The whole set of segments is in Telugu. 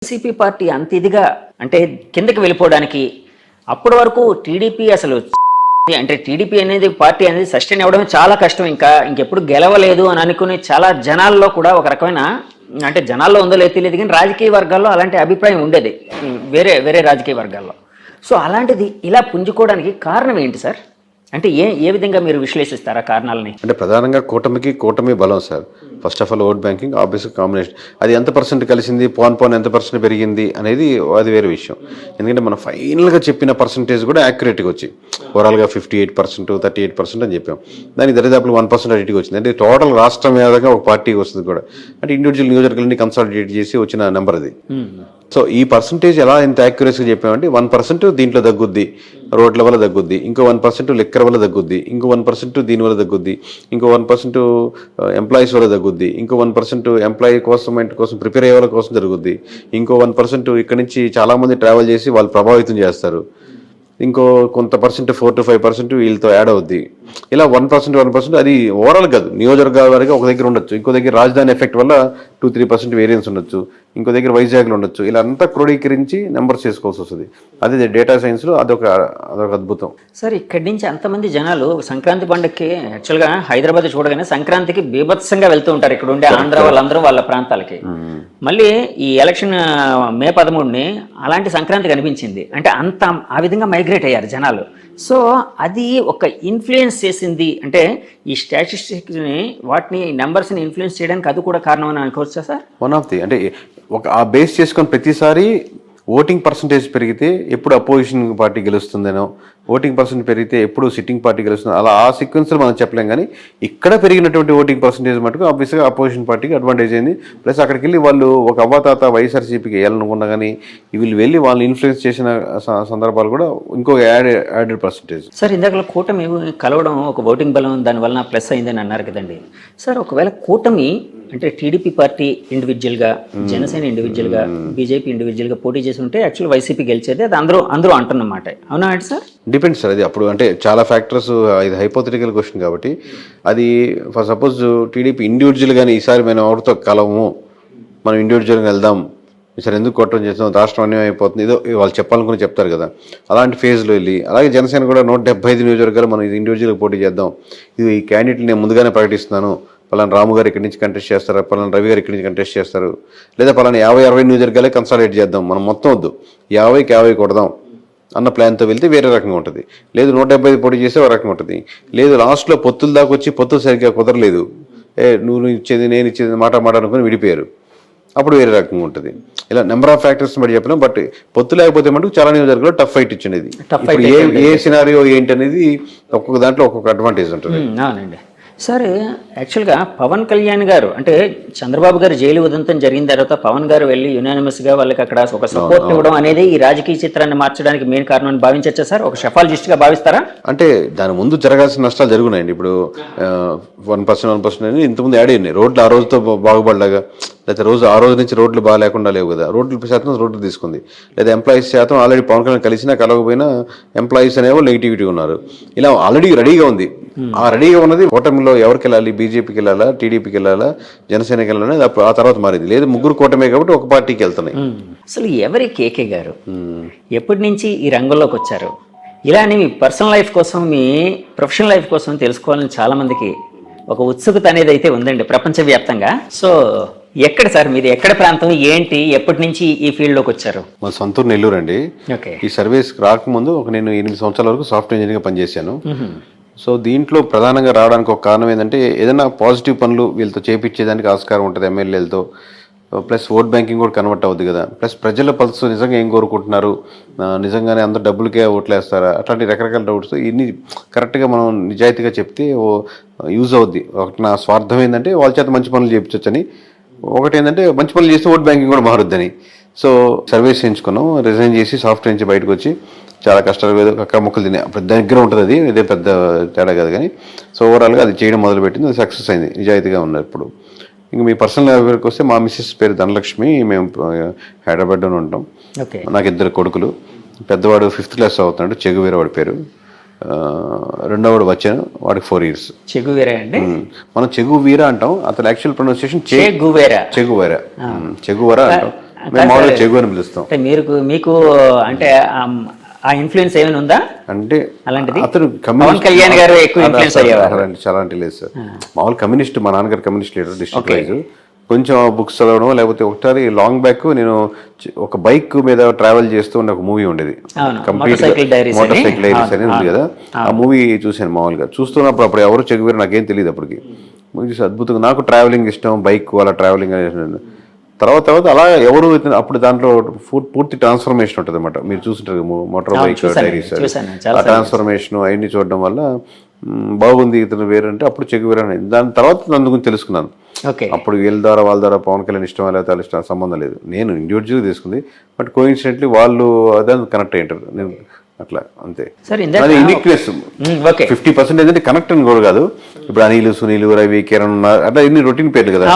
వైసీపీ పార్టీ అంత ఇదిగా అంటే కిందకి వెళ్ళిపోవడానికి అప్పటి వరకు టీడీపీ అసలు అంటే టీడీపీ అనేది పార్టీ అనేది సస్టైన్ అవ్వడం చాలా కష్టం, ఇంకెప్పుడు గెలవలేదు అని అనుకుని చాలా జనాల్లో కూడా ఒక రకమైన అంటే జనాల్లో ఉందో లేదో తెలియదు కానీ రాజకీయ వర్గాల్లో అలాంటి అభిప్రాయం ఉండేది వేరే వేరే రాజకీయ వర్గాల్లో. సో అలాంటిది ఇలా పుంజుకోవడానికి కారణం ఏంటి సార్? అంటే ఏ విధంగా మీరు విశ్లేషిస్తారా కారణాలని? అంటే ప్రధానంగా కూటమి బలం sir. First of all vote banking, ఆబ్వియస్గా కాంబినేషన్. అది ఎంత పర్సెంట్ కలిసింది, పోన్ ఎంత పర్సెంట్ పెరిగింది అనేది అది వేరే విషయం. ఎందుకంటే మనం ఫైనల్గా చెప్పిన పర్సంటేజ్ కూడా యాక్యురేట్గా వచ్చి ఓవరాల్గా 58%, 38% అని చెప్పాం. దానికి దరిదాపులు 1% అడిటికి వచ్చింది. అంటే టోటల్ రాష్ట్రం మీదగా ఒక పార్టీకి వస్తుంది కూడా. అంటే ఇండివిజువల్ నియోజకవర్గాన్ని కన్సాలిడేట్ చేసి వచ్చిన నెంబర్ అది. సో ఈ పర్సంటేజ్ ఎలా ఎంత యాక్యురసీగా చెప్పామంటే 1% దీంట్లో తగ్గుద్ది, రోడ్ల వల్ల తగ్గుద్ది, ఇంకో 1% లిక్కర్ వల్ల తగ్గుద్ది, ఇంకో 1% దీని వల్ల తగ్గుద్ది, ఇంకో 1% ఎంప్లాయీస్ వల్ల తగ్గుద్ది, ఇంకో 1% ఎంప్లాయీ కోసం ప్రిపేర్ అయ్యే వాళ్ళ కోసం జరుగుద్ది, ఇంకో 1% ఇక్కడ నుంచి చాలామంది ట్రావెల్ చేసి వాళ్ళు ప్రభావితం చేస్తారు, ఇంకో కొంత పర్సెంట్ 4 to 5% వీళ్ళతో యాడ్ అవుద్ది. ఇలా 1% అది ఓవరాల్ కాదు, నియోజకవర్గాల వరకు ఒక దగ్గర ఉండొచ్చు, ఇంకో దగ్గర రాజధాని ఎఫెక్ట్ వల్ల 2-3% వేరియన్స్ ఉండొచ్చు, ఇంకో దగ్గర వైజాగ్లో ఉండొచ్చు. ఇలా అంతా క్రోడీకరించి నెంబర్స్ చేసుకోవాల్సి వస్తుంది. అదే డేటా సైన్స్లో అదొక అద్భుతం సార్. ఇక్కడి నుంచి అంతమంది జనాలు సంక్రాంతి పండుగకి యాక్చువల్గా హైదరాబాద్ చూడగానే సంక్రాంతికి బీభత్సంగా వెళ్తూ ఉంటారు ఇక్కడ ఉండే ఆంధ్ర వాళ్ళందరూ వాళ్ళ ప్రాంతాలకి. మళ్ళీ ఈ ఎలక్షన్ మే 13ని అలాంటి సంక్రాంతి కనిపించింది అంటే అంత ఆ విధంగా మైగ్రేట్ అయ్యారు జనాలు. సో అది ఒక ఇన్ఫ్లుయెన్స్ చేసింది అంటే ఈ స్టాటిస్టిక్స్ని వాటిని నెంబర్స్ని ఇన్ఫ్లుయెన్స్ చేయడానికి అది కూడా కారణం అని అనుకోవచ్చా సార్? వన్ ఆఫ్ ది అంటే ఒక ఆ బేస్ చేసుకొని ప్రతిసారి ఓటింగ్ పర్సంటేజ్ పెరిగితే ఎప్పుడు అపోజిషన్ పార్టీ గెలుస్తుందనో, ఓటింగ్ పర్సెంట్ పెరిగితే ఎప్పుడు సిట్టింగ్ పార్టీ గెలుస్తుందో అలా ఆ సీక్వెన్స్లో మనం చెప్పలేం. కానీ ఇక్కడ పెరిగినటువంటి ఓటింగ్ పర్సంటేజ్ మటుకు ఆబ్వియస్గా అపోజిషన్ పార్టీకి అడ్వాంటేజ్ అయింది. ప్లస్ అక్కడికి వెళ్ళి వాళ్ళు ఒక అవ్వాతాత వైఎస్ఆర్సీపీకి వేయాలనుకున్నా కానీ వీళ్ళు వెళ్ళి వాళ్ళని ఇన్ఫ్లుయెన్స్ చేసిన సందర్భాలు కూడా ఇంకో యాడెడ్ పర్సంటేజ్. సార్ ఇందాక కూటమి కలవడం ఒక ఓటింగ్ బలం దానివల్ల ప్లస్ అయిందని అన్నారు కదండి సార్. ఒకవేళ కూటమి అంటే టీడీపీ పార్టీ ఇండివిజువల్గా, జనసేన ఇండివిజువల్గా, బీజేపీ ఇండివిజువల్గా పోటీ చేసి ఉంటే యాక్చువల్ వైసీపీ గెలిచేది అది అందరూ అంటున్నమాట. అవునా అంటే సార్? Depends sir. అది అప్పుడు అంటే చాలా ఫ్యాక్టర్స్, ఇది హైపోథెటికల్ క్వశ్చన్ కాబట్టి అది ఫర్ సపోజ్ టీడీపీ ఇండివిజువల్గానే ఈసారి మనం ఎవరితో కలవము, మనం ఇండివిజువల్గా వెళ్దాం, ఈసారి ఎందుకు కొట్టడం చేస్తాం, రాష్ట్రం అన్యాయం అయిపోతుంది, ఏదో వాళ్ళు చెప్పాలనుకుని చెప్తారు కదా, అలాంటి ఫేజ్లో వెళ్ళి. అలాగే జనసేన కూడా 175 నియోజకవర్గాలు మనం ఇండివిజువల్గా పోటీ చేద్దాం, ఇది ఈ క్యాండిడేట్లు నేను ముందుగానే ప్రకటిస్తున్నాను, పలానా రాము గారు ఇక్కడి నుంచి కంటెస్ట్ చేస్తారు, పలానా రవి గారు ఇక్కడి నుంచి కంటెస్ట్ చేస్తారు, లేదా పలానా 50-60 నియోజకవర్గాలే కన్సాలిడేట్ చేద్దాం, మనం మొత్తం వద్దు 50కి 50 కొడదాం అన్న ప్లాన్తో వెళ్తే వేరే రకంగా ఉంటుంది. లేదు 175 పోటీ చేస్తే ఒక రకంగా ఉంటుంది. లేదు లాస్ట్లో పొత్తుల దాకా వచ్చి పొత్తులు సరిగ్గా కుదరలేదు, నువ్వు ఇచ్చేది నేను ఇచ్చేది మాట అనుకుని విడిపోయారు, అప్పుడు వేరే రకంగా ఉంటుంది. ఇలా నెంబర్ ఆఫ్ ఫ్యాక్టర్స్ బట్టి చెప్పలేం. బట్ పొత్తు లేకపోతే మటుకు చాలా నియోజకవర్గాల్లో టఫ్ ఫైట్ ఇచ్చినది. ఏ సినారియో ఏంటి అనేది ఒక్కొక్క దాంట్లో ఒక్కొక్క అడ్వాంటేజ్ ఉంటుంది. సార్ యాక్చువల్గా పవన్ కళ్యాణ్ గారు అంటే చంద్రబాబు గారు జైలు ఉదంతం జరిగిన తర్వాత పవన్ గారు వెళ్ళి యునానిమస్గా వాళ్ళకి అక్కడ ఒక సపోర్ట్ ఇవ్వడం అనేది ఈ రాజకీయ చిత్రాన్ని మార్చడానికి మెయిన్ కారణం అని భావించచ్చా సార్? ఒక షెఫాలజిస్ట్గా భావిస్తారా? అంటే దాని ముందు జరగాల్సిన నష్టాలు జరుగున్నాయండి. ఇప్పుడు 1% అని ఇంతకుముందు యాడ్ అయ్యింది. రోడ్లు ఆ రోజుతో బాగుపడలాగా, లేకపోతే ఆ రోజు నుంచి రోడ్లు బాగా లేకుండా లేవు కదా, రోడ్లు తీసుకుంది. లేదా ఎంప్లాయీస్ శాతం ఆల్రెడీ పవన్ కళ్యాణ్ కలిసినా కలవకపోయినా ఎంప్లాయీస్ అనేవాళ్ళు నెగిటివిటీ ఉన్నారు. ఇలా ఆల్రెడీ రెడీగా ఉంది. ఆ రెడీగా ఉన్నది కూటమిలో ఎవరికి వెళ్ళాలి, బీజేపీకి వెళ్ళాలా, టీడీపీకి వెళ్ళాలా, జనసేనకి వెళ్ళాలని ఆ తర్వాత మారింది. లేదు ముగ్గురు కూటమే కాబట్టి ఒక పార్టీకి వెళ్తున్నాయి. అసలు ఎవరి కేకే గారు ఎప్పటి నుంచి ఈ రంగంలోకి వచ్చారు? ఇలానే మీ పర్సనల్ లైఫ్ కోసం, మీ ప్రొఫెషనల్ లైఫ్ కోసం తెలుసుకోవాలని చాలా మందికి ఒక ఉత్సుకత అనేది అయితే ఉందండి ప్రపంచవ్యాప్తంగా. సో ఎక్కడ సార్ మీది, ఎక్కడ ప్రాంతం, ఏంటి, ఎప్పటి నుంచి ఈ ఫీల్డ్లోకి వచ్చారు? మా సొంతూరు నెల్లూరు అండి. ఈ సర్వీస్ రాకముందు నేను 8 సంవత్సరాల వరకు సాఫ్ట్వేర్ ఇంజనీర్గా పనిచేశాను. సో దీంట్లో ప్రధానంగా రావడానికి ఒక కారణం ఏంటంటే ఏదైనా పాజిటివ్ పనులు వీళ్ళతో చేపించేదానికి ఆస్కారం ఉంటుంది ఎమ్మెల్యేలతో. ప్లస్ ఓట్ బ్యాంకింగ్ కూడా కన్వర్ట్ అవుద్ది కదా. ప్లస్ ప్రజల పల్స్ నిజంగా ఏం కోరుకుంటున్నారు, నిజంగానే అందరు డబ్బులకే ఓట్లేస్తారా, అట్లాంటి రకరకాల డౌట్స్ ఇన్ని కరెక్ట్గా మనం నిజాయితీగా చెప్తే యూజ్ అవుద్ది. ఒకటి నా స్వార్థం ఏంటంటే వాళ్ళ చేత మంచి పనులు చేయించవచ్చని, ఒకటి ఏంటంటే మంచి పనులు చేస్తే ఓట్ బ్యాంకింగ్ కూడా మారుద్దని. సో సర్వీస్ చేయించుకున్నాం, రిజైన్ చేసి సాఫ్ట్వేర్ నుంచి బయటకు వచ్చి చాలా కష్టాలు అక్క మొక్కలు తినే దగ్గర ఉంటుంది. అది ఇదే పెద్ద తేడా కాదు కానీ సో ఓవరాల్గా అది చేయడం మొదలుపెట్టింది, అది సక్సెస్ అయింది, నిజాయితీగా ఉన్నారు. ఇప్పుడు ఇంకా మీ పర్సనల్ ఎవరికి వస్తే మా మిస్సెస్ పేరు ధనలక్ష్మి, మేము హైదరాబాద్లోనే ఉంటాం. నాకు 2 కొడుకులు. పెద్దవాడు 5th క్లాస్ అవుతున్నాడు, చెగువీర వాడి పేరు. రెండోవాడు వచ్చాను, వాడికి 4 years. చెగువీర అండి, మనం చెగువీర అంటాం, అతను యాక్చువల్ ప్రొనౌన్సియేషన్ చెగువెరా అంటాం. మేము మామూలుగా చెగు అని పిలుస్తాం. అంటే మీకు అంటే ఆ ఇన్ఫ్లుయెన్స్ ఏమైనా ఉందా అంటే అలాంటిది? అతను పవన్ కళ్యాణ్ గారు ఎక్కువ ఇన్ఫ్లుయెన్స్ అయ్యేవారు. చాలా అంటే లేదు సార్. మామూలు కమ్యూనిస్ట్, మా నాన్నగారు కమ్యూనిస్ట్ లీడర్ డిస్ట్రిక్ట్ వైజ్. కొంచెం బుక్స్ చదవడం, లేకపోతే ఒకసారి లాంగ్ బ్యాక్ నేను ఒక బైక్ మీద ట్రావెల్ చేస్తూ ఉన్న ఒక మూవీ ఉండేది, కంప్లీట్ మోటార్ సైకిల్ డైరీస్ అనేది ఉంది కదా. ఆ మూవీ చూశాను మామూలుగా. చూస్తున్నప్పుడు అప్పుడు ఎవరు చెగువేరు నాకేం తెలియదు అప్పటికి. మూవీ చూసి అద్భుతంగా, నాకు ట్రావెలింగ్ ఇష్టం, బైక్ అలా ట్రావెలింగ్ అనేది. తర్వాత అలా ఎవరు అప్పుడు దాంట్లో పూర్తి ట్రాన్స్ఫర్మేషన్ ఉంటుంది అనమాట. మీరు చూస్తుంటారు మోటార్ బైక్ డైరీస్, ఆ ట్రాన్స్ఫర్మేషన్ అవన్నీ చూడడం వల్ల బాగుంది ఇతను వేరంటే అప్పుడు చెగువేరు అనేది. దాని తర్వాత నన్ను గురించి తెలుసుకున్నాను. అప్పుడు వీళ్ళ ద్వారా వాళ్ళ ద్వారా పవన్ కళ్యాణ్ ఇష్టం లేకపోతే వాళ్ళ ఇష్టం సంబంధం లేదు, నేను ఇండివిజువల్గా తీసుకుంది. బట్ కోఇన్సిడెంట్లీ వాళ్ళు అదే కనెక్ట్ అయ్యింటారు, నేను అట్లా అంతే. అది యూనిక్నెస్ 50% అంటే కనెక్ట్ అని కూడా కాదు. ఇప్పుడు అనిల్, సునీల్, రవి, కిరణ్ అట్లా ఇన్ని రొటీన్ పేర్లు కదా.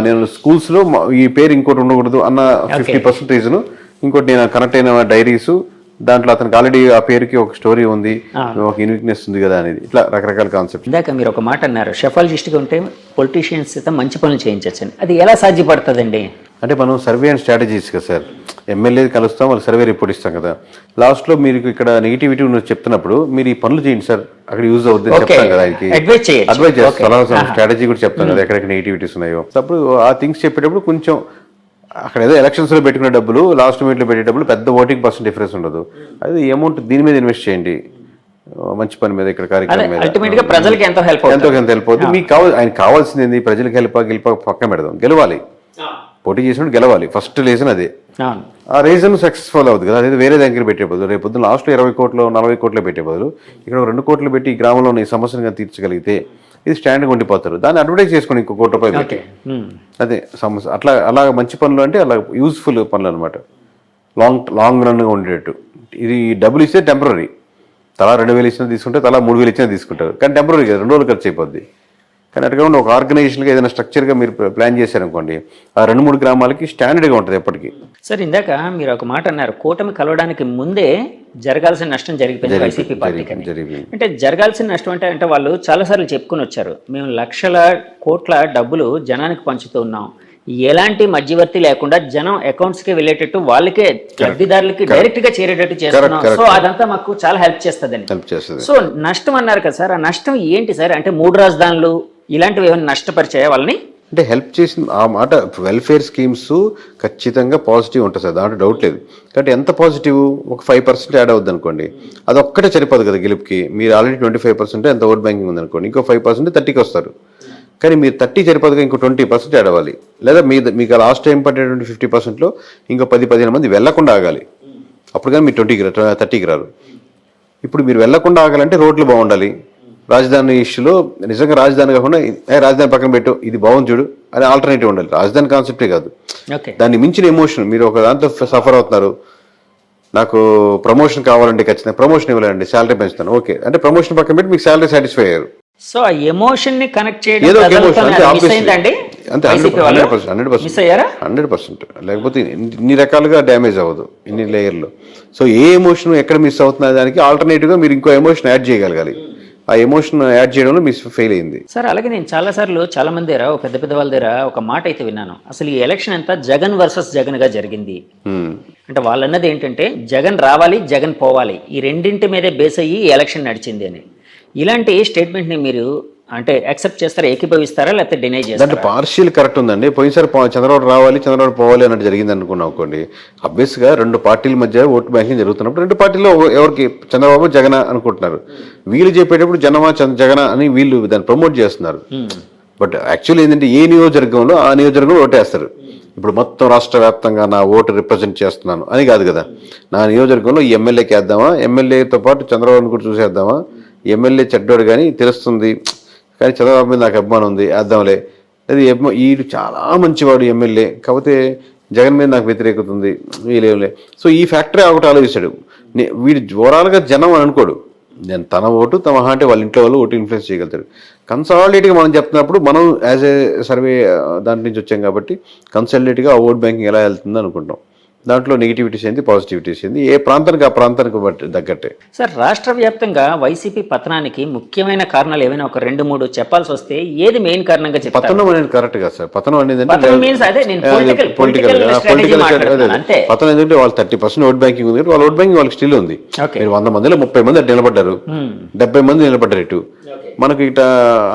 నేను స్కూల్స్ లో ఈ పేరు ఇంకోటి ఉండకూడదు అన్న 50% రీజన్. ఇంకోటి నేను కనెక్ట్ అయిన డైరీస్, దాంట్లో అతనికి ఆల్రెడీ ఆ పేరుకి ఒక స్టోరీ ఉంది, ఒక యూనిక్నెస్ ఉంది కదా అనేది. ఇట్లా రకరకాల కాన్సెప్ట్. ఇందాక మీరు ఒక మాట అన్నారు, షెఫాలజిస్ట్గా ఉంటే పొలిటీషియన్స్ అయితే మంచి పనులు చేయించచ్చని. అది ఎలా సాధ్యపడుతుందండి? అంటే మనం సర్వే అండ్ స్ట్రాటజీస్ కదా సార్. ఎమ్మెల్యే కలుస్తాం, వాళ్ళు సర్వే రిపోర్ట్ ఇస్తాం కదా. లాస్ట్లో మీరు ఇక్కడ నెగిటివిటీ ఉన్నది చెప్తున్నప్పుడు మీరు ఈ పనులు చేయండి సార్, అక్కడ యూజ్ అవుతుంది చెప్తాం కదా. ఆయనకి అడ్వైజ్ చేస్తాం, స్ట్రాటజీ కూడా చెప్తాం కదా ఎక్కడెక్కడ నెగిటివిటీస్ ఉన్నాయో. అప్పుడు ఆ థింగ్స్ చెప్పేటప్పుడు కొంచెం అక్కడ ఏదో ఎలక్షన్స్లో పెట్టుకునే డబ్బులు, లాస్ట్ మినిట్లో పెట్టే డబ్బులు పెద్ద ఓటింగ్ % డిఫరెన్స్ ఉండదు. అది అమౌంట్ దీని మీద ఇన్వెస్ట్ చేయండి, మంచి పని మీద, ఇక్కడ కార్యక్రమం మీద. ప్రజలకు ఎంతో హెల్ప్ అవుతుంది. మీకు ఆయన కావాల్సింది ఏంది? ప్రజలకు గెలిప పక్కన పెడదాం, గెలవాలి. పోటీ చేసినప్పుడు గెలవాలి, ఫస్ట్ రీజన్ అదే. ఆ రీజన్ సక్సెస్ఫుల్ అవుతుంది కదా. అదే వేరే దగ్గర పెట్టే బదులు, రేపు పొద్దున్న లాస్ట్లో 20 కోట్లు 40 కోట్లు పెట్టే బదులు ఇక్కడ 2 కోట్లు పెట్టి ఈ గ్రామంలో ఈ సమస్యను తీర్చగలిగితే ఇది స్టాండ్గా ఉండిపోతారు. దాన్ని అడ్వర్టైజ్ చేసుకుని ఇంకో ₹1 పెట్టి, అదే సమస్య. అలా మంచి పనులు అంటే అలా యూస్ఫుల్ పనులు అనమాట, లాంగ్ రన్గా ఉండేటట్టు. ఇది డబ్బులు ఇస్తే టెంపరీ, తలా 2,000 ఇచ్చినా తీసుకుంటే, తలా 3,000 ఇచ్చినా తీసుకుంటారు. కానీ టెంపరీ కదా, 2 రోజులు ఖర్చు అయిపోద్ది. కానీ అటుగా ఒక ఆర్గనైజేషన్గా ఏదైనా స్ట్రక్చర్గా మీరు ప్లాన్ చేశారనుకోండి, ఆ 2-3 గ్రామాలకి స్టాండర్డ్గా ఉంటుంది ఎప్పటికీ. సార్, ఇందాక మీరు ఒక మాట అన్నారు, కూటమి కలవడానికి ముందే జరగాల్సిన నష్టం జరిగిపోయింది వైసీపీ పార్టీకి. అంటే జరగాల్సిన నష్టం అంటే వాళ్ళు చాలాసార్లు చెప్పుకొని వచ్చారు, మేము లక్షల కోట్ల డబ్బులు జనానికి పంచుతూ ఉన్నాం, ఎలాంటి మధ్యవర్తి లేకుండా జనం అకౌంట్స్ కి వెళ్ళేటట్టు, వాళ్ళకే లబ్ధిదారులకి డైరెక్ట్ గా చేరేటట్టు చేస్తున్నాం. సో అదంతా మాకు చాలా హెల్ప్ చేస్తుందని. సో నష్టం అన్నారు కదా సార్, ఆ నష్టం ఏంటి సార్? అంటే 3 రాజధానులు ఇలాంటివి ఏమైనా నష్టపరిచాయా వాళ్ళని? అంటే హెల్ప్ చేసింది ఆ మాట. వెల్ఫేర్ స్కీమ్స్ ఖచ్చితంగా పాజిటివ్ ఉంటుంది సార్, దాంట్లో డౌట్ లేదు. కాబట్టి ఎంత పాజిటివ్? ఒక 5% యాడ్ అవుద్ది అనుకోండి, అది ఒక్కటే సరిపోదు కదా గెలుపుకి. మీరు ఆల్రెడీ 25% ఎంత ఓట్ బ్యాంకింగ్ ఉందనుకోండి, ఇంకో 5% 30కి వస్తారు. కానీ మీరు 30 సరిపోదుగా, ఇంకో 20% యాడ్ అవ్వాలి. లేదా మీకు లాస్ట్ టైం పడేటువంటి 50%లో ఇంకో 10-15 మంది వెళ్లకుండా ఆగాలి. అప్పుడు కానీ మీరు 30కి రారు. ఇప్పుడు మీరు వెళ్లకుండా ఆగాలంటే రోడ్లు బాగుండాలి. రాజధాని ఇష్యూలో నిజంగా రాజధాని కాకుండా రాజధాని పక్కన పెట్టు, ఇది బాగుంది చూడు అని ఆల్టర్నేటివ్ ఉండాలి. రాజధాని కాన్సెప్టే కాదు, దాన్ని మించిన ఎమోషన్. మీరు ఒక దాంతో సఫర్ అవుతున్నారు, నాకు ప్రమోషన్ కావాలంటే ఖచ్చితంగా ప్రమోషన్ ఇవ్వాలండి, శాలరీ పెంచుతాను, ఓకే అంటే ప్రమోషన్ పక్కన పెట్టి మీకు శాలరీ సాటిస్ఫై అయ్యారు. సో ఆ ఎమోషన్ ని కనెక్ట్ చేయడం ఏదో అంతే, 100%. లేకపోతే ఇన్ని రకాలుగా డ్యామేజ్ అవ్వదు, ఇన్ని లేయర్లు. సో ఏ ఎమోషన్ ఎక్కడ మిస్ అవుతున్న దానికి ఆల్టర్నేటివ్ గా మీరు ఇంకో ఎమోషన్ యాడ్ చేయగలగాలి. ఆ ఎమోషన్ యాడ్ చేయడంలో మిస్ ఫెయిల్ అయింది సార్. అలాగే నేను చాలా మంది దగ్గర, పెద్ద వాళ్ళ దగ్గర ఒక మాట అయితే విన్నాను, అసలు ఈ ఎలక్షన్ అంతా జగన్ వర్సెస్ జగన్ గా జరిగింది. అంటే వాళ్ళు అన్నది ఏంటంటే జగన్ రావాలి, జగన్ పోవాలి, ఈ రెండింటి మీదే బేస్ అయ్యి ఎలక్షన్ నడిచింది అని. ఇలాంటి స్టేట్మెంట్ ని మీరు అంటే యాక్సెప్ట్ చేస్తారా, ఏకీభవిస్తారా, లేకపోతే డినై చేస్తారా? అంటే పార్షియల్ కరెక్ట్ ఉందండి. పోయినసారి చంద్రబాబు రావాలి, చంద్రబాబు పోవాలి అన్నట్టు జరిగింది అనుకున్నాం అనుకోండి. అబ్వియస్ గా 2 పార్టీల మధ్య ఓటు బ్యాంకింగ్ జరుగుతున్నప్పుడు 2 పార్టీల్లో ఎవరికి చంద్రబాబు జగన్ అనుకుంటున్నారు. వీళ్ళు చెప్పేటప్పుడు జగన అని వీళ్ళు దాన్ని ప్రమోట్ చేస్తున్నారు. బట్ యాక్చువల్లీ ఏంటంటే ఏ నియోజకవర్గంలో ఆ నియోజకవర్గంలో ఓటేస్తారు. ఇప్పుడు మొత్తం రాష్ట్ర వ్యాప్తంగా నా ఓటు రిప్రజెంట్ చేస్తున్నాను అని కాదు కదా. నా నియోజకవర్గంలో ఈ ఎమ్మెల్యేకి వేద్దామా, ఎమ్మెల్యేతో పాటు చంద్రబాబుని కూడా చూసేద్దామా, ఎమ్మెల్యే చెడ్డోడు కానీ తెలుస్తుంది, కానీ చంద్రబాబు మీద నాకు అభిమానం ఉంది వేద్దాంలే, అది ఈడు చాలా మంచివాడు ఎమ్మెల్యే, కాకపోతే జగన్ మీద నాకు వ్యతిరేకత ఉంది వీళ్ళేలే. సో ఈ ఫ్యాక్టరీ ఒకటి ఆలోచిస్తాడు. వీడు ఓవరాల్గా జనం అని అనుకోడు, నేను తన ఓటు తమ అంటే వాళ్ళ ఇంట్లో వాళ్ళు ఓటు ఇన్ఫ్లుయెన్స్ చేయగలుగుతాడు. కన్సాలిడేట్గా మనం చెప్తున్నప్పుడు మనం యాజ్ ఏ సర్వే దాంట్ నుంచి వచ్చాం కాబట్టి కన్సాలిడేట్గా ఆ ఓట్ బ్యాంకింగ్ ఎలా వెళ్తుందో అనుకుంటాం. దాంట్లో నెగిటివిటీస్ ఏంది, పాజిటివిటీస్ ఏంది, ఏ ప్రాంతానికి ఆ ప్రాంతానికి బట్టి తగ్గట్టే. సార్ రాష్ట్ర వ్యాప్తంగా వైసీపీ పతనానికి ముఖ్యమైన కారణాలు ఏమైనా ఒక 2-3 చెప్పాల్సి వస్తే ఏది మెయిన్ కారణంగా చెప్తారు? పతనం అనేది కరెక్ట్ కదా సార్. పతనం అనేది పతనం means అదే నేను పొలిటికల్ స్ట్రాటజీ మాట్లాడుతున్నాను అంతే. పతనం ఎందుకంటే వాళ్ళు 30% ఓట్ బ్యాంకింగ్ ఉంది, వాళ్ళ ఓట్ బ్యాంకింగ్ వాళ్ళకి స్టిల్ ఉంది. Okay. మీరు 100 మందిలో 30 మంది అటు నిలబడ్డారు, 70 మంది నిలబడ్డారు ఇటు. మనకి ఇట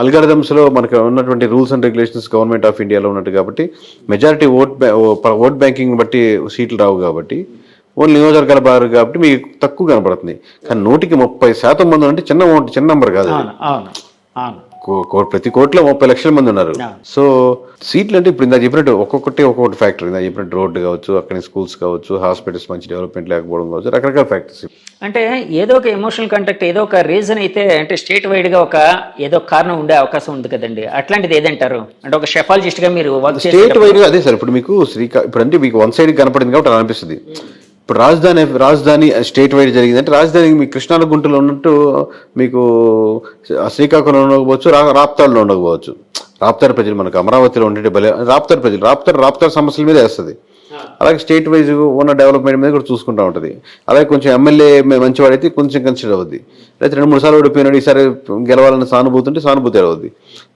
అల్గారిథమ్స్ లో మనకు ఉన్నటువంటి rules and regulations government of ఇండియాలో ఉన్నట్టు కాబట్టి మెజారిటీ ఓట్ బ్యాంకింగ్ బట్టి సీట్లు రావు కాబట్టి ఓన్లీ నియోజకవర్గాల బారు కాబట్టి మీకు తక్కువ కనపడుతుంది. కానీ 100% మంది అంటే చిన్న నెంబర్ కాదు. ప్రతి కోట్లో 30 లక్షల మంది ఉన్నారు. సో సీట్లు అంటే ఇప్పుడు ఇందా చెప్పినట్టు ఒక్కొక్కటి ఫ్యాక్టర్. ఇందా చెప్పినట్టు రోడ్డు కావచ్చు, అక్కడ స్కూల్స్ కావచ్చు, హాస్పిటల్స్ మంచి డెవలప్మెంట్ లేకపోవడం కావచ్చు, రకరకాల ఫ్యాక్టర్స్. అంటే ఏదో ఒక ఎమోషనల్ కంటాక్ట్, ఏదో ఒక రీజన్ అయితే అంటే స్టేట్ వైడ్ గా ఏదో కారణం ఉండే అవకాశం ఉంది కదండి. అట్లాంటిది ఏదంటారు? అంటే ఒక షెఫాలజిస్ట్ గా మీరు స్టేట్ వైడ్ గా అదే సార్. ఇప్పుడు మీకు ఇప్పుడు అంటే మీకు వన్ సైడ్ కనపడింది కాబట్టి అలా అనిపిస్తుంది. ఇప్పుడు రాజధాని స్టేట్ వైడ్ జరిగిందంటే రాజధాని మీ కృష్ణా గుంటలో ఉన్నట్టు మీకు శ్రీకాకుళంలో ఉండకపోవచ్చు, రాప్తాడులో ఉండకపోవచ్చు. రాప్తాడు ప్రజలు మనకు అమరావతిలో ఉండే రాప్తాడు సమస్యల మీద వేస్తుంది. అలాగే స్టేట్ వైజ్ ఉన్న డెవలప్మెంట్ మీద కూడా చూసుకుంటూ ఉంటుంది. అలాగే కొంచెం ఎమ్మెల్యే మంచివాడైతే కొంచెం కన్సిడర్ అవుద్ది. లేకపోతే 2-3 సార్లు ఓడిపోయినాడు, ఈసారి గెలవాలని సానుభూతి అవుద్ది.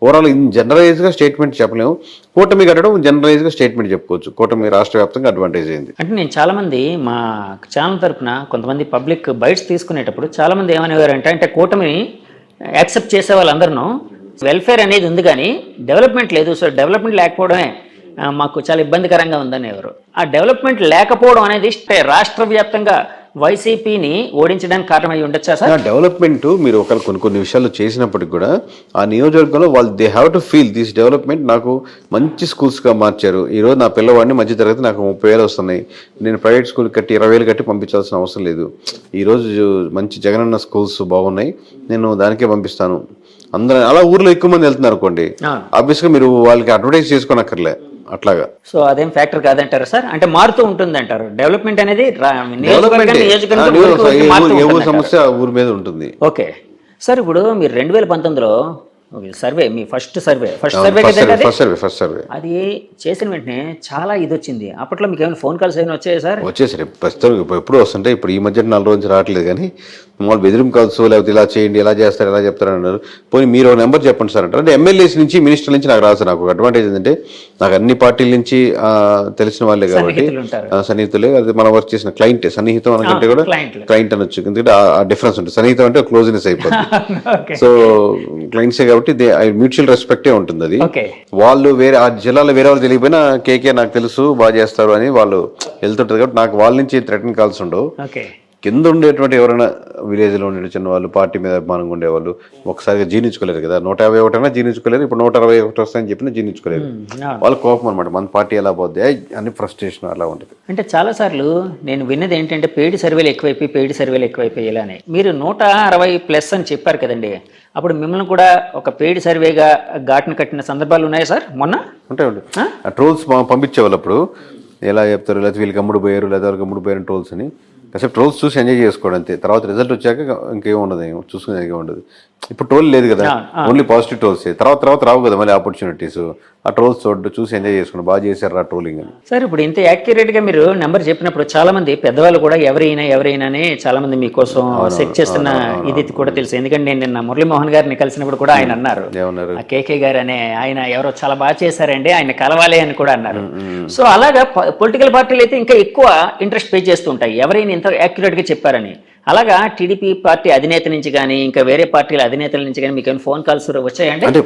ఓవరాల్ జనరలైజ్గా స్టేట్మెంట్ చెప్పలేము. కూటమి కట్టడం జనరలైజ్గా స్టేట్మెంట్ చెప్పుకోవచ్చు. కూటమి రాష్ట్ర వ్యాప్తంగా అడ్వాంటేజ్ అయింది. అంటే నేను చాలా మంది మా ఛానల్ తరఫున కొంతమంది పబ్లిక్ బైట్స్ తీసుకునేటప్పుడు చాలా మంది ఏమనేవారంటే, అంటే కూటమిని యాక్సెప్ట్ చేసే వాళ్ళందరూ వెల్ఫేర్ అనేది ఉంది కానీ డెవలప్మెంట్ లేదు, సో డెవలప్మెంట్ లేకపోవడమే మాకు చాలా ఇబ్బందికరంగా ఉందని ఎవరు. ఆ డెవలప్మెంట్ లేకపోవడం అనేది రాష్ట్ర వ్యాప్తంగా వైసీపీని ఓడించడానికి కారణమై ఉండొచ్చా సార్? డెవలప్మెంట్ మీరు కొన్ని విషయాలు చేసినప్పటికి కూడా ఆ నియోజకవర్గంలో వాళ్ళు they have to feel this development. నాకు మంచి స్కూల్స్గా మార్చారు. ఈరోజు నా పిల్లవాడిని మధ్య తరగతి నాకు 30,000 వస్తున్నాయి. నేను ప్రైవేట్ స్కూల్ కట్టి 20,000 కట్టి పంపించాల్సిన అవసరం లేదు. ఈరోజు మంచి జగనన్న స్కూల్స్ బాగున్నాయి, నేను దానికే పంపిస్తాను. అందరూ అలా ఊర్లో ఎక్కువ మంది వెళ్తున్నారు అనుకోండి, ఆబ్వియస్గా మీరు వాళ్ళకి అడ్వర్టైజ్ చేసుకోనక్కర్లే. అట్లాగా సో అదేం ఫ్యాక్టర్ కాదంటారు సార్? అంటే మారుతూ ఉంటుంది అంటారు డెవలప్మెంట్ అనేది సమస్య ఊరి మీద ఉంటుంది. ఓకే సార్, ఇప్పుడు మీరు 2019లో సర్వే, మీ ఫస్ట్ సర్వే అది చేసిన వెంటనే చాలా ఇది వచ్చింది. అప్పట్లో మీకు ఏమైనా ఫోన్ కాల్స్ ఏమైనా వచ్చాయి సార్? వచ్చేసరి ప్రస్తుతం ఎప్పుడు వస్తుంటే, ఇప్పుడు ఈ మధ్య 4 రోజులు రావట్లేదు. కానీ మామూలు బెదిరింపు కాల్స్, లేకపోతే ఇలా చేయండి, ఎలా చేస్తారు, ఎలా చెప్తారు అన్నారు. పోనీ మీరు ఒక నెంబర్ చెప్పండి సార్ అంటారు. అంటే ఎమ్మెల్యేస్ నుంచి, మినిస్టర్ నుంచి నాకు రాదు. నాకు అడ్వాంటేజ్ ఏంటంటే నాకు అన్ని పార్టీల నుంచి తెలిసిన వాళ్ళే కాబట్టి సన్నిహితులే. అది మనం వర్క్ చేసిన క్లయింట్. సన్నిహితం అనుకుంటే కూడా క్లయింట్ అనొచ్చు, ఎందుకంటే ఆ డిఫరెన్స్ ఉంటుంది. సన్నిహితం అంటే క్లోజ్నెస్ అయిపోతుంది. సో క్లయింట్సే కాబట్టి మ్యూచువల్ రెస్పెక్టే ఉంటుంది. అది వాళ్ళు వేరే ఆ జిల్లాలో వేరే వాళ్ళు తెలియకపోయినా కేకే నాకు తెలుసు బాగా చేస్తారు అని వాళ్ళు వెళ్తుంటారు కాబట్టి నాకు వాళ్ళ నుంచి థ్రెటన్ కాల్స్ ఉండవు. కింద ఉండేటువంటి ఎవరైనా విలేజ్లో ఉండే చిన్న వాళ్ళు, పార్టీ మీద అభిమానంగా ఉండేవాళ్ళు ఒకసారిగా జీర్ణించుకోలేరు కదా. 151 జీర్ణించుకోలేరు, ఇప్పుడు 161 వస్తాయని చెప్పినా జీర్ణించుకోలేరు. వాళ్ళ కోపం అనమాట, మన పార్టీ ఎలా పోద్ది అని ఫ్రస్ట్రేషన్ అలా ఉంటుంది. అంటే చాలా సార్లు నేను విన్నది ఏంటంటే పెయిడ్ సర్వేలు ఎక్కువైపోయి ఇలానే మీరు 160+ అని చెప్పారు కదండి. అప్పుడు మిమ్మల్ని కూడా ఒక పెయిడ్ సర్వేగా ఘాటును కట్టిన సందర్భాలు ఉన్నాయా సార్? మొన్న ఉంటాయి. ఆ ట్రోల్స్ పంపించేవాళ్ళు అప్పుడు ఎలా చెప్తారు, లేకపోతే వీళ్ళకి అమ్ముడు పోయారు, లేదా వాళ్ళకి అమ్ముడు పోయారు ట్రోల్స్ అని. కాసేపు ట్రోల్స్ చూసి ఎంజాయ్ చేసుకోవడం అంతే. తర్వాత రిజల్ట్ వచ్చాక ఇంకేం ఉండదు, చూసుకునేది ఉండదు. ఇప్పుడు ట్రోల్ లేదు కదా, ఓన్లీ పాజిటివ్ ట్రోల్స్. తర్వాత రావు కదా మళ్ళీ ఆపర్చునిటీస్. ఆ ట్రోల్స్ చూసి ఎంజాయ్ చేసుకున్నాం, బాగా చేశారు ఆ ట్రోలింగ్ అని. సార్ ఇప్పుడు ఇంత యాక్యురేట్ గా మీరు నెంబర్ చెప్పినప్పుడు చాలా మంది పెద్దవాళ్ళు కూడా ఎవరైనా చాలా మంది మీకోసం సెట్ చేస్తున్న ఇది కూడా తెలుసు. ఎందుకంటే నేను నిన్న మురళీమోహన్ గారిని కలిసినప్పుడు కూడా ఆయన అన్నారు, కేకే గారు అనే ఆయన ఎవరో చాలా బాగా చేశారండి, ఆయన కలవాలి అని కూడా అన్నారు. సో అలాగా పొలిటికల్ పార్టీలు అయితే ఇంకా ఎక్కువ ఇంట్రెస్ట్ పే చేస్తుంటాయి ఎవరైనా ఇంత యాక్యురేట్ గా చెప్పారని. అలాగా టీడీపీ పార్టీ అధినేత నుంచి కానీ ఇంకా వేరే పార్టీల అధినేతల నుంచి కానీ మీకు ఫోన్ కాల్స్ వచ్చాయండి? అంటే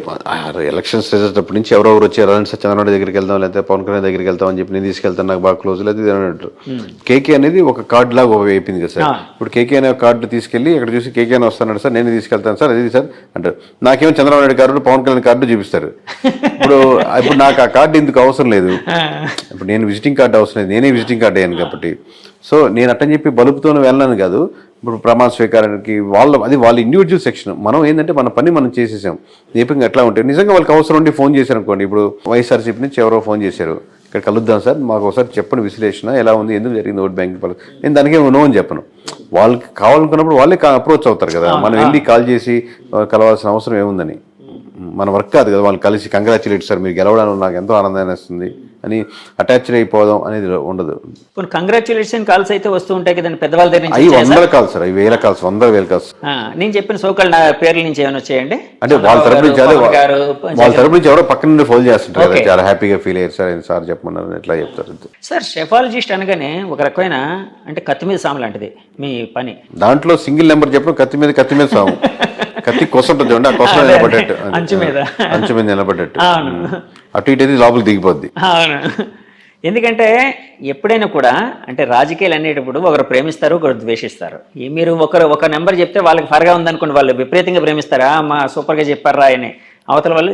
ఎలక్షన్స్ రిజల్ట్ నుంచి ఎవరెవరు వచ్చారు అని చంద్రబాబు దగ్గరికి వెళ్దాం, లేకపోతే పవన్ కళ్యాణ్ దగ్గరికి వెళ్తాం అని చెప్పి నేను తీసుకెళ్తాను, నాకు బాగా క్లోజ్ లేదు అన్నట్టు. కేకే అనేది ఒక కార్డు లాగా అయిపోయింది కదా సార్. ఇప్పుడు కేకే అనే కార్డు తీసుకెళ్లి ఇక్కడ చూసి కేకే అని వస్తాను సార్, నేను తీసుకెళ్తాను సార్, అది సార్ అంటారు. నాకేమో చంద్రబాబు నాయుడు కార్డు, పవన్ కళ్యాణ్ కార్డు చూపిస్తారు. ఇప్పుడు నాకు ఆ కార్డు ఎందుకు అవసరం లేదు. ఇప్పుడు నేను విజిటింగ్ కార్డు అవసరం లేదు, నేనే విజిటింగ్ కార్డు అయ్యాను కాబట్టి. సో నేను అట్టని చెప్పి బలుపుతోనే వెళ్ళాను కాదు. ఇప్పుడు ప్రమాణ స్వీకారానికి వాళ్ళ ఇండివిజువల్ సెక్షన్. మనం ఏంటంటే మన పని మనం చేసేసాం. దీపంగా ఎట్లా ఉంటాయి నిజంగా వాళ్ళకి అవసరం ఉండి ఫోన్ చేశారు అనుకోండి. ఇప్పుడు వైఎస్ఆర్సీపీ నుంచి ఎవరో ఫోన్ చేశారు, ఇక్కడ కలుద్దాం సార్, మాకు ఒకసారి చెప్పండి విశ్లేషణ ఎలా ఉంది, ఎందుకు జరిగింది ఓట్ బ్యాంకింగ్ పాలసీ. నేను దానికే నో అని చెప్పను. వాళ్ళకి కావాలనుకున్నప్పుడు వాళ్ళే అప్రోచ్ అవుతారు కదా. మనం వెళ్ళి కాల్ చేసి కలవాల్సిన అవసరం ఏముందని. మన వర్క్ కాదు కదా. వాళ్ళు కలిసి కంగ్రాచులేట్ సార్ మీరు గెలవడానికి నాకు ఎంతో ఆనందాన్ని ఇస్తుంది అని అటాచ్డ్ అయిపోదాం అనేది ఉండదు. కంగ్రాచులేషన్ కాల్స్ అయితే వస్తూ ఉంటాయి కదండి పెద్దవాళ్ళ దగ్గర అవి నుంచి. 100 కాల్స్ సార్, అవి 1000 కాల్స్, 100,000 కాల్స్. నేను చెప్పిన సోకాల్ నా పేర్ల నుంచి ఏమైనా వచ్చాయండి? అంటే వాళ్ళ తరపు నుంచి వాళ్ళ తరపు నుంచి ఎవరో పక్కన నుండి ఫోన్ చేస్తుంటారు కదా, చాలా హ్యాపీగా ఫీల్ అయ్యారు సార్, సార్ చెప్పమన్నారు ఎట్లా చెప్తారు. సార్ షెఫాలజిస్ట్ అనగానే ఒక రకమైన అంటే కత్తి మీద సాము లాంటిది మీ పని. దాంట్లో సింగిల్ నెంబర్ చెప్పడం కత్తి మీద సాము. కత్తి కోసం ఉంటుంది, ఆ కోసం నిలబడ్డట్టు, అంచు మీద నిలబడ్డట్టు, అటు ఇటు లోపలికి దిగిపోద్ది. అవును, ఎందుకంటే ఎప్పుడైనా కూడా అంటే రాజకీయాలు అనేటప్పుడు ఒకరు ప్రేమిస్తారు, ఒకరు ద్వేషిస్తారు. మీరు ఒక నెంబర్ చెప్తే వాళ్ళకి ఫరగా ఉందనుకోండి, వాళ్ళు విపరీతంగా ప్రేమిస్తారా, మా సూపర్గా చెప్పారా అని, అవతల వాళ్ళు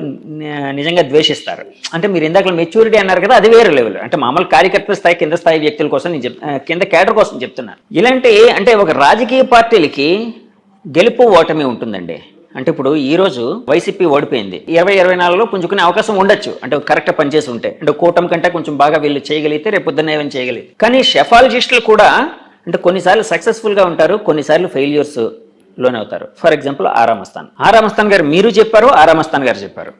నిజంగా ద్వేషిస్తారు. అంటే మీరు ఇందాక మెచ్యూరిటీ అన్నారు కదా, అది వేరే లెవెల్. అంటే మామూలు కార్యకర్త స్థాయి, కింద స్థాయి వ్యక్తుల కోసం నేను కింద క్యాడర్ కోసం చెప్తున్నాను. ఇలాంటి అంటే ఒక రాజకీయ పార్టీలకి గెలుపు ఓటమి ఉంటుందండి. అంటే ఇప్పుడు ఈ రోజు వైసీపీ ఓడిపోయింది, 2024లో పుంజుకునే అవకాశం ఉండొచ్చు, అంటే కరెక్ట్ పనిచేసి ఉంటే, అంటే కూటమి కంటే కొంచెం బాగా వీళ్ళు చేయగలిగితే రేపు పొద్దున్న ఏమైనా చేయగలిగి. కానీ షెఫాలజిస్టులు కూడా అంటే కొన్నిసార్లు సక్సెస్ఫుల్గా ఉంటారు, కొన్నిసార్లు ఫెయిల్యూర్స్ లోనే అవుతారు. ఫర్ ఎగ్జాంపుల్ ఆరామస్థాన్ గారు మీరు చెప్పారు, ఆరామస్థాన్ గారు చెప్పారు.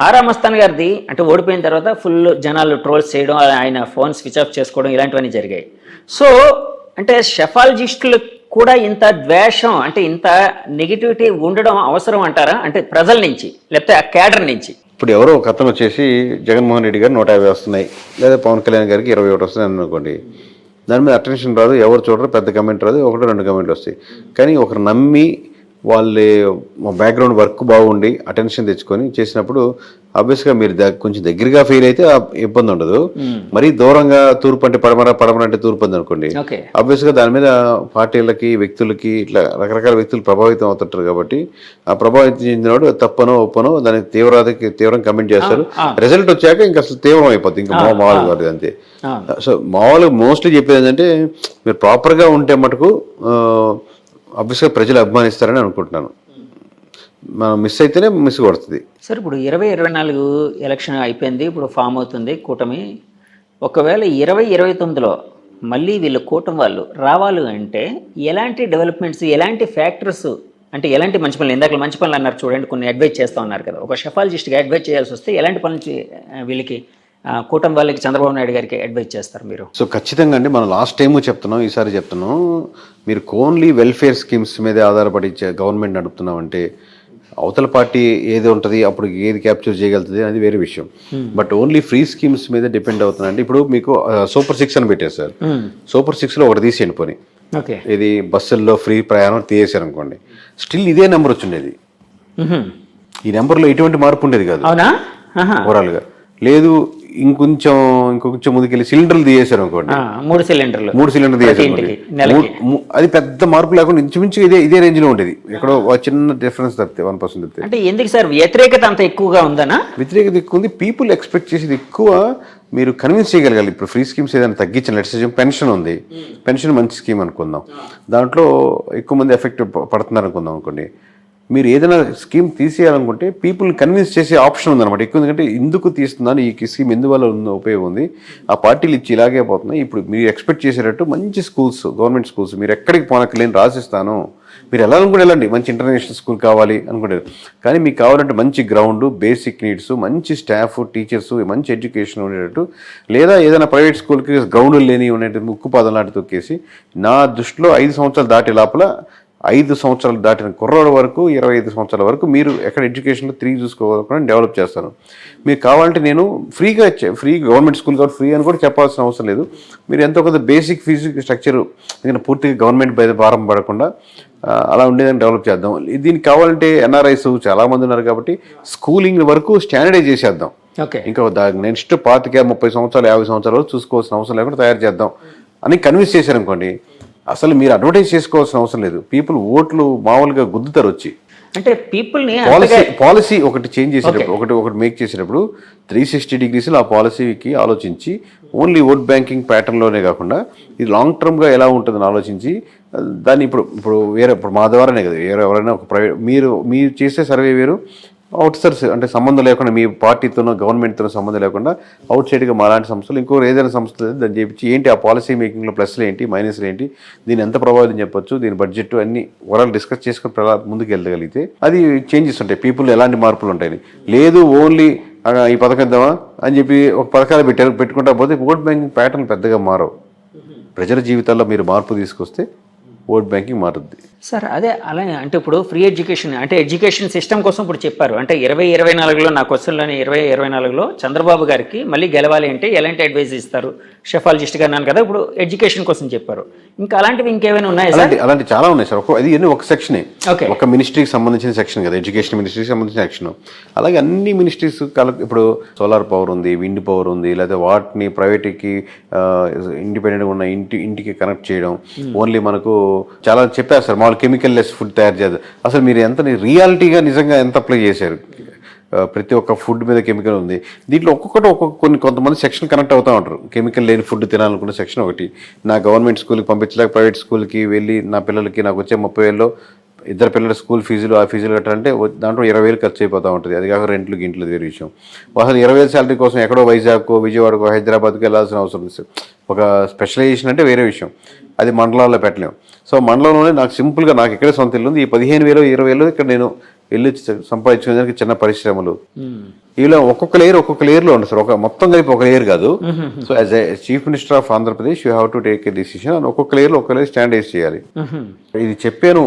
ఆరామస్థాన్ గారిది అంటే ఓడిపోయిన తర్వాత ఫుల్ జనాలు ట్రోల్స్ చేయడం, ఆయన ఫోన్ స్విచ్ ఆఫ్ చేసుకోవడం ఇలాంటివన్నీ జరిగాయి. సో అంటే షెఫాలజిస్టులు కూడా ఇంత ద్వేషం అంటే ఇంత నెగిటివిటీ ఉండడం అవసరం అంటారా? అంటే ప్రజల నుంచి లేకపోతే ఆ క్యాడర్ నుంచి? ఇప్పుడు ఎవరో ఒక అతను వచ్చేసి జగన్మోహన్ రెడ్డి గారు 150 వస్తున్నాయి, లేదా పవన్ కళ్యాణ్ గారికి 21 వస్తున్నాయి అనుకోండి, దాని మీద అటెన్షన్ రాదు, ఎవరు చూడరు, పెద్ద కమెంట్ రాదు, 1-2 కమెంట్లు వస్తాయి. కానీ ఒకరు నమ్మి వాళ్ళ బ్యాక్గ్రౌండ్ వర్క్ బాగుండి అటెన్షన్ తెచ్చుకొని చేసినప్పుడు ఆబ్వియస్గా మీరు కొంచెం దగ్గరగా ఫీల్ అయితే ఇబ్బంది ఉండదు. మరీ దూరంగా తూర్పు అంటే పడమర అంటే తూర్పు ఉంది అనుకోండి, ఆబ్వియస్గా దాని మీద పార్టీలకి వ్యక్తులకి ఇట్లా రకరకాల వ్యక్తులు ప్రభావితం అవుతుంటారు. కాబట్టి ఆ ప్రభావితం చెందినవాడు తప్పనో ఒప్పనో దానికి తీవ్రం కమెంట్ చేస్తారు. రిజల్ట్ వచ్చాక ఇంకా అసలు తీవ్రం అయిపోతుంది, ఇంకా మామూలుగా కాదు అంతే. సో మామూలుగా మోస్ట్లీ చెప్పేది ఏంటంటే మీరు ప్రాపర్గా ఉంటే మటుకు ఆబ్వియస్గా ప్రజలు అభిమానిస్తారని అనుకుంటున్నాను. మనం మిస్ అయితేనే మిస్ కొడుతుంది. సార్ ఇప్పుడు 2024 ఎలక్షన్ అయిపోయింది, ఇప్పుడు ఫామ్ అవుతుంది కూటమి. ఒకవేళ 2029లో మళ్ళీ వీళ్ళు కూటమి వాళ్ళు రావాలి అంటే ఎలాంటి డెవలప్మెంట్స్, ఎలాంటి ఫ్యాక్టర్స్, అంటే ఎలాంటి మంచి పనులు, ఇందాక మంచి పనులు అన్నారు చూడండి, కొన్ని అడ్వైజ్ చేస్తూ ఉన్నారు కదా, ఒక షెఫాలజిస్ట్గా అడ్వైజ్ చేయాల్సి వస్తే ఎలాంటి పనులు వీళ్ళకి కూటమి వాళ్ళకి చంద్రబాబు నాయుడు గారికి అడ్వైజ్ చేస్తారు మీరు? సో ఖచ్చితంగా అండి, మనం లాస్ట్ టైము చెప్తున్నాం, ఈసారి చెప్తున్నాం, మీరు ఓన్లీ వెల్ఫేర్ స్కీమ్స్ మీదే ఆధారపడి గవర్నమెంట్ నడుపుతున్నామంటే అవతల పార్టీ ఏది ఉంటుంది అప్పుడు ఏది క్యాప్చర్ చేయగలుగుతుంది అనేది వేరే విషయం. బట్ ఓన్లీ ఫ్రీ స్కీమ్స్ మీద డిపెండ్ అవుతుందండి. ఇప్పుడు మీకు సూపర్ 6 అని పెట్టారు సార్, సూపర్ 6లో ఒకటి తీసేయండి పోనీ, ఇది బస్సుల్లో ఫ్రీ ప్రయాణం తీసేశారు అనుకోండి, స్టిల్ ఇదే నెంబర్ వచ్చిండేది. ఈ నెంబర్లో ఎటువంటి మార్పు ఉండేది కాదు ఓవరాల్గా. లేదు ఇంకొంచెం ముందుకెళ్ళి సిలిండర్లు తీసేశారు అనుకోండి, 3 సిలిండర్లు తీసేశారు, అది పెద్ద మార్పు లేకుండా ఇంచుమించు ఇదే రేంజ్ లో ఉండేది. ఎక్కడో చిన్న డిఫరెన్స్ తప్పితే 1% తప్పితే. అంటే ఎందుకు సార్ వ్యతిరేకత అంత ఎక్కువగా ఉందనా? వ్యతిరేకత ఎక్కువ ఉంది, పీపుల్ ఎక్స్పెక్ట్ చేసేది ఎక్కువ. మీరు కన్విన్స్ చేయగలగాలి. ఇప్పుడు ఫ్రీ స్కీమ్స్ ఏదైనా తగ్గించిన, లెట్స్ సే పెన్షన్ ఉంది, పెన్షన్ మంచి స్కీమ్ అనుకుందాం, దాంట్లో ఎక్కువ మంది ఎఫెక్ట్ పడుతున్నారు అనుకుందాం అనుకోండి, మీరు ఏదైనా స్కీమ్ తీసేయాలనుకుంటే పీపుల్ కన్విన్స్ చేసే ఆప్షన్ ఉందన్నమాట ఎక్కువ. ఎందుకంటే ఎందుకు తీస్తున్నాను, ఈ స్కీమ్ ఎందువల్ల ఉపయోగం ఉంది, ఆ పార్టీలు ఇచ్చి ఇలాగే పోతున్నాయి, ఇప్పుడు మీరు ఎక్స్పెక్ట్ చేసేటట్టు మంచి స్కూల్స్, గవర్నమెంట్ స్కూల్స్ మీరు ఎక్కడికి పోనక్కర్లేని రాసిస్తాను, మీరు వెళ్ళాలనుకుంటే వెళ్ళండి, మంచి ఇంటర్నేషనల్ స్కూల్ కావాలి అనుకుంటారు. కానీ మీకు కావాలంటే మంచి గ్రౌండ్, బేసిక్ నీడ్స్, మంచి స్టాఫ్, టీచర్స్, మంచి ఎడ్యుకేషన్ ఉండేటట్టు, లేదా ఏదైనా ప్రైవేట్ స్కూల్కి గ్రౌండ్లు లేని ఉండేటట్టు ముక్కుపాదం లాంటి తొక్కేసి, నా దృష్టిలో 5 సంవత్సరాలు దాటే లోపల 5 సంవత్సరాలు దాటిన కుర్రోడు వరకు 25 సంవత్సరాల వరకు మీరు ఎక్కడ ఎడ్యుకేషన్లో 3 చూసుకోవాలనుకుని డెవలప్ చేస్తాను. మీకు కావాలంటే నేను ఫ్రీ గవర్నమెంట్ స్కూల్ కాబట్టి ఫ్రీ అని కూడా చెప్పాల్సిన అవసరం లేదు. మీరు ఎంతో కొంత బేసిక్ ఫీజు స్ట్రక్చర్ ఎందుకంటే పూర్తిగా గవర్నమెంట్ మీద భారం పడకుండా అలా ఉండేదని డెవలప్ చేద్దాం. దీనికి కావాలంటే ఎన్ఆర్ఐస్ చాలామంది ఉన్నారు కాబట్టి స్కూలింగ్ వరకు స్టాండర్డైజ్ చేసేద్దాం. ఇంకా నెక్స్ట్ 25-30 సంవత్సరాలు 50 సంవత్సరాల వరకు చూసుకోవాల్సిన అవసరం లేకుండా తయారు చేద్దాం అని కన్విన్స్ చేశారనుకోండి, అసలు మీరు అడ్వర్టైజ్ చేసుకోవాల్సిన అవసరం లేదు. పీపుల్ ఓట్లు మామూలుగా గుద్దుతారు వచ్చి. అంటే పీపుల్ని పాలసీ ఒకటి చేంజ్ చేసేటప్పుడు ఒకటి మేక్ చేసేటప్పుడు 360 డిగ్రీస్లో ఆ పాలసీకి ఆలోచించి ఓన్లీ ఓట్ బ్యాంకింగ్ ప్యాటర్న్లోనే కాకుండా ఇది లాంగ్ టర్మ్గా ఎలా ఉంటుందని ఆలోచించి దాన్ని ఇప్పుడు మా ద్వారానే కదా, ఎవరైనా ఒక ప్రైవేట్ మీరు చేసే సర్వే వేరు, అవుట్ సోర్స్ అంటే సంబంధం లేకుండా మీ పార్టీతోనో గవర్నమెంట్తోనో సంబంధం లేకుండా అవుట్ సైడ్గా మాలాంటి సంస్థలు ఇంకో ఏదైనా సంస్థ దాన్ని చేపించి ఏంటి ఆ పాలసీ మేకింగ్లో ప్లస్లు ఏంటి మైనస్లు ఏంటి, దీన్ని ఎంత ప్రభావితం చెప్పొచ్చు, దీని బడ్జెట్ అన్ని ఓవరాల్ డిస్కస్ చేసుకుని ముందుకు వెళ్ళగలిగితే అది చేంజెస్ ఉంటాయి, పీపుల్ ఎలాంటి మార్పులు ఉంటాయి. లేదు ఓన్లీ ఈ పథకం ఇద్దామా అని చెప్పి ఒక పథకాలు పెట్టుకుంటా పోతే ఓట్ బ్యాంకింగ్ ప్యాటర్న్ పెద్దగా మారవు. ప్రజల జీవితాల్లో మీరు మార్పు తీసుకొస్తే ఓట్ బ్యాంకింగ్ మారుద్ది. సార్ అదే అలాగే అంటే ఇప్పుడు ఫ్రీ ఎడ్యుకేషన్ అంటే ఎడ్యుకేషన్ సిస్టమ్ కోసం ఇప్పుడు చెప్పారు అంటే 2024లో నా క్వశ్చన్లోని 2024లో చంద్రబాబు గారికి మళ్ళీ గెలవాలి అంటే ఎలాంటి అడ్వైజ్ ఇస్తారు షెఫాలజిస్ట్ గా అన్నాను కదా, ఇప్పుడు ఎడ్యుకేషన్ కోసం చెప్పారు. ఇంకా అలాంటివి ఇంకేమైనా ఉన్నాయా సార్? అలాంటి చాలా ఉన్నాయి సార్. అది అన్ని ఒక సెక్షనే, ఓకే, ఒక మినిస్ట్రీకి సంబంధించిన సెక్షన్ కదా, ఎడ్యుకేషన్ మినిస్ట్రీకి సంబంధించిన సెక్షన్. అలాగే అన్ని మినిస్ట్రీస్ ఇప్పుడు సోలార్ పవర్ ఉంది, విండ్ పవర్ ఉంది, లేదా వాటిని ప్రైవేట్కి ఇండిపెండెంట్గా ఉన్న ఇంటికి కనెక్ట్ చేయడం. ఓన్లీ మనకు చాలా చెప్పారు సార్, మామూలు కెమికల్ లెస్ ఫుడ్ తయారు చేయాలి. అసలు మీరు ఎంత రియాలిటీగా నిజంగా ఎంత అప్లై చేశారు? ప్రతి ఒక్క ఫుడ్ మీద కెమికల్ ఉంది. దీంట్లో ఒక్కొక్కటి కొంతమంది సెక్షన్ కనెక్ట్ అవుతూ ఉంటారు. కెమికల్ లేని ఫుడ్ తినాలనుకున్న సెక్షన్ ఒకటి. నా గవర్నమెంట్ స్కూల్కి పంపించలేక ప్రైవేట్ స్కూల్కి వెళ్ళి నా పిల్లలకి నాకు వచ్చే 30,000లో ఇద్దరు పిల్లల స్కూల్ ఫీజులు, ఆ ఫీజులు కట్టాలంటే దాంట్లో 20,000 ఖర్చు అయిపోతూ ఉంటుంది. అది కాక రెంట్లు గింట్లు వేరే విషయం. అసలు 20,000 శాలరీ కోసం ఎక్కడో వైజాగ్కో విజయవాడకో హైదరాబాద్కి వెళ్ళాల్సిన అవసరం ఉంది. ఒక స్పెషలైజేషన్ అంటే వేరే విషయం, అది మండలాల్లో పెట్టలేము. సో మండలంలోనే నాకు సింపుల్గా నాకు ఇక్కడే సొంత ఇల్లు ఉంది. ఈ 15,000 20,000 ఇక్కడ నేను వెళ్ళి సంపాదించుకునేదానికి చిన్న పరిశ్రమలు. ఇలా ఒక్కొక్క లేయర్లో ఉంది సార్. మొత్తం కలిపి ఒక లేయర్ కాదు. So as a chief minister of Andhra Pradesh you have to take a decision. అని ఒక్కొక్క లేయర్లో స్టాండర్డైజ్ చేయాలి. ఇది చెప్పాను,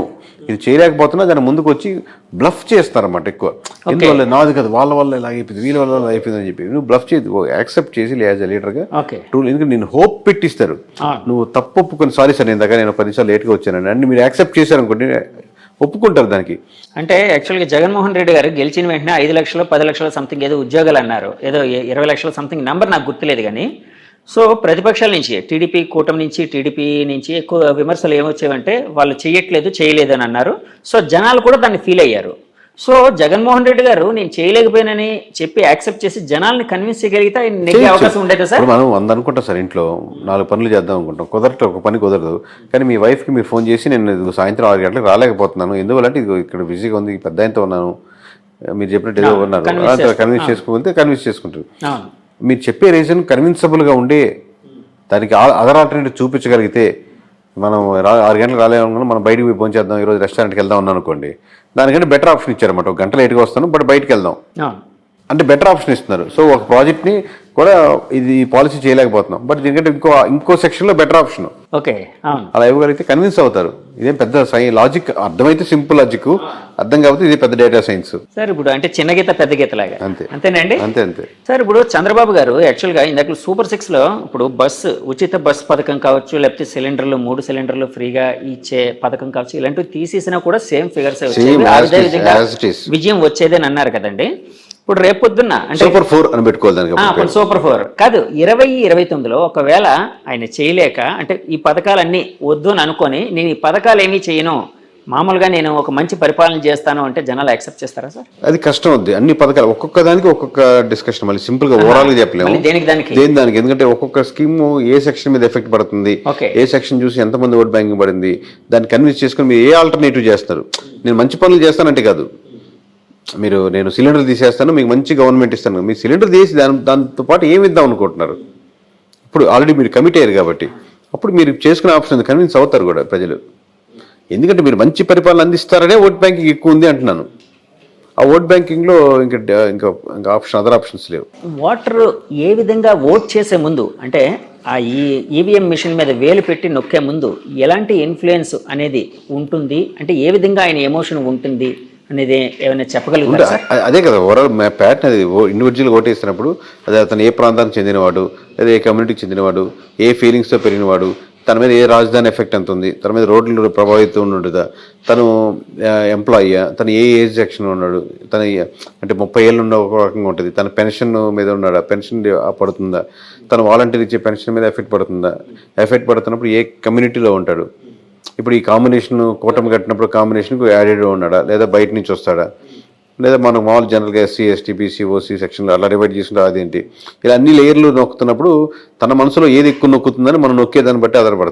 ఇది చేయలేకపోతున్నా దాన్ని ముందుకు వచ్చి బ్లఫ్ చేస్తారన్నమాట ఎక్కువ. ఎందువల్ల నాది కదా, వాళ్ళ వల్ల ఇలా అయిపోయింది, వీళ్ళ వల్ల ఇలా అయిపోయింది అని చెప్పి నువ్వు బ్లఫ్ చేసి యాక్సెప్ట్ చేసి యాజ్ ఎ లీడర్గా ఎందుకంటే నేను హోప్ పెట్టిస్తారు. నువ్వు తప్పు ఒప్పుకొని సారీ సార్ నేను దగ్గర నేను 10 నిమిషాలు లేట్గా వచ్చానండి అని మీరు యాక్సెప్ట్ చేశారనుకోండి, ఒప్పుకుంటారు దానికి. అంటే యాక్చువల్గా జగన్మోహన్ రెడ్డి గారు గెలిచిన వెంటనే 5 లక్షలు 10 లక్షలు సంథింగ్ ఏదో ఉద్యోగాలు అన్నారు, ఏదో 20 లక్షల సంథింగ్ నెంబర్ నాకు గుర్తులేదు కానీ. సో ప్రతిపక్షాల నుంచి టీడీపీ కూటమి నుంచి టీడీపీ నుంచి ఎక్కువ విమర్శలు ఏమొచ్చేవంటే వాళ్ళు చేయలేదు అని అన్నారు. సో జనాలు కూడా దాన్ని ఫీల్ అయ్యారు. సో జగన్మోహన్ రెడ్డి గారు నేను చేయలేకపోయానని చెప్పి యాక్సెప్ట్ చేసి జనాల్ని కన్విన్స్ చేయగలిగితే నెగ్గే అవకాశం ఉండేది సార్. మనం 100 అనుకుంటాం సార్, ఇంట్లో 4 పనులు చేద్దాం అనుకుంటాం, ఒక పని కుదరదు. కానీ మీ వైఫ్కి మీరు ఫోన్ చేసి నేను సాయంత్రం 6 గంటలకు రాలేకపోతున్నాను, ఎందువల్లంటే ఇది ఇక్కడ బిజీగా ఉంది, పెద్ద ఆయనతో ఉన్నాను, మీరు చెప్పినట్టు ఏదో ఉన్నారు, కన్విన్స్ చేసుకుంటారు. మీరు చెప్పే రీజన్ కన్విన్సబుల్గా ఉండే దానికి అదర్ ఆల్టర్నేటివ్ చూపించగలిగితే, మనం 6 గంటలకు రాలేమనుకున్నా మనం బయటకు పోయి భోంచేద్దాం, ఈరోజు రెస్టారెంట్కి వెళ్దాం ఉన్నాను అనుకోండి, దానికంటే బెటర్ ఆప్షన్ ఇచ్చారన్నమాట. 1 గంట లేట్గా వస్తాను బట్ బయటకు వెళ్దాం అంటే బెటర్ ఆప్షన్ ఇస్తున్నారు. సో ఒక ప్రాజెక్ట్ని కూడా ఇది పాలసీ చేయలేకపోతున్నాం, బట్ దీనికంటే ఇంకో సెక్షన్లో బెటర్ ఆప్షన్ ఓకే అలా ఇవ్వగలిగితే కన్విన్స్ అవుతారు. ఇదేం పెద్ద లాజిక్, అర్థమైతే సింపుల్ లాజిక్, అర్థం కాకపోతే ఇది పెద్ద డేటా సైన్స్ సార్. ఇప్పుడు అంటే చిన్న గీత పెద్ద గీత లాగా అంతేనండి. అంతే సార్. ఇప్పుడు చంద్రబాబు గారు యాక్చువల్గా ఇందాక Super 6లో ఇప్పుడు ఉచిత బస్సు పథకం కావచ్చు, లేకపోతే 3 సిలిండర్లు ఫ్రీగా ఇచ్చే పథకం కావచ్చు, ఇలాంటివి తీసేసినా కూడా సేమ్ ఫిగర్స్ విజయం వచ్చేదని అన్నారు కదండి. ఇప్పుడు రేపొద్దున్న అంటే సూపర్ 4 అని పెట్టుకోవాలి, సూపర్ 4 కాదు 2029లో ఒకవేళ ఆయన చేయలేక అంటే ఈ పథకాలన్నీ వద్దు అని అనుకొని నేను ఈ పథకాలు ఏమీ చేయను, మామూలుగా నేను ఒక మంచి పరిపాలన చేస్తాను అంటే జనాలు యాక్సెప్ట్ చేస్తారా సార్? అది కష్టం అవుద్ది. అన్ని పథకాలు ఒక్కొక్క దానికి ఒక్కొక్క డిస్కషన్, మళ్ళీ సింపుల్ గా ఓవరాల్ గా చెప్పలేము దానికి. ఎందుకంటే ఒక్కొక్క స్కీమ్ ఏ సెక్షన్ మీద ఎఫెక్ట్ పడుతుంది, ఏ సెక్షన్ చూసి ఎంతమంది ఓట్ బ్యాంకింగ్ పడింది, దాన్ని కన్విన్స్ చేసుకుని మీరు ఏ ఆల్టర్నేటివ్ చేస్తారు. నేను మంచి పనులు చేస్తానంటే కాదు, నేను సిలిండర్ తీసేస్తాను మీకు మంచి గవర్నమెంట్ ఇస్తాను, మీ సిలిండర్ తీసి దాంతో పాటు ఏమి ఇద్దాం అనుకుంటున్నారు. ఇప్పుడు ఆల్రెడీ మీరు కమిట్ అయ్యారు కాబట్టి అప్పుడు మీరు చేసుకునే ఆప్షన్ కన్విన్స్ అవుతారు కూడా ప్రజలు. ఎందుకంటే మీరు మంచి పరిపాలన అందిస్తారనే ఓట్ బ్యాంకింగ్ ఎక్కువ ఉంది అంటున్నాను. ఆ ఓట్ బ్యాంకింగ్లో ఇంకా అదర్ ఆప్షన్స్ లేవు. ఓటర్ ఏ విధంగా ఓట్ చేసే ముందు అంటే ఆ ఈవీఎం మిషన్ మీద వేలు పెట్టి నొక్కే ముందు ఎలాంటి ఇన్ఫ్లుయెన్స్ అనేది ఉంటుంది, అంటే ఏ విధంగా ఆయన ఎమోషన్ ఉంటుంది అనేది ఏమైనా చెప్పగలుగుతారా? అదే కదా ఓవరాల్ ప్యాటర్న్. అది ఇండివిజువల్ ఓటేస్తున్నప్పుడు అదే అతను ఏ ప్రాంతానికి చెందినవాడు, లేదా ఏ కమ్యూనిటీకి చెందినవాడు, ఏ ఫీలింగ్స్తో పెరిగినవాడు, తన మీద ఏ రాజధాని ఎఫెక్ట్ ఎంత ఉంది, తన మీద రోడ్లు ప్రభావితం ఉండదా, తను ఎంప్లాయీయా, తను ఏ ఏజ్ సెక్షన్ ఉన్నాడు, తన అంటే 30 ఏళ్ళు ఉన్న ఒక రకంగా ఉంటుంది, తన పెన్షన్ మీద ఉన్నాడా, పెన్షన్ పడుతుందా, తను వాలంటీర్ ఇచ్చే పెన్షన్ మీద ఎఫెక్ట్ పడుతున్నప్పుడు ఏ కమ్యూనిటీలో ఉంటాడు. ఇప్పుడు ఈ కాంబినేషన్ కూటమి కట్టినప్పుడు కాంబినేషన్కు యాడెడ్ ఉన్నాడా, లేదా బయట నుంచి వస్తాడా, లేదా మనం మామూలు జనరల్గా ఎస్సీ ఎస్టీ బీసీ ఓసీ సెక్షన్లో అలా డివైడ్ చేసుకుంటే అదేంటి, ఇలా అన్ని లేయర్లు నొక్కుతున్నప్పుడు తన మనసులో ఏది ఎక్కువ నొక్కుతుందని మనం నొక్కేదాన్ని బట్టి ఆధారపడుతుంది.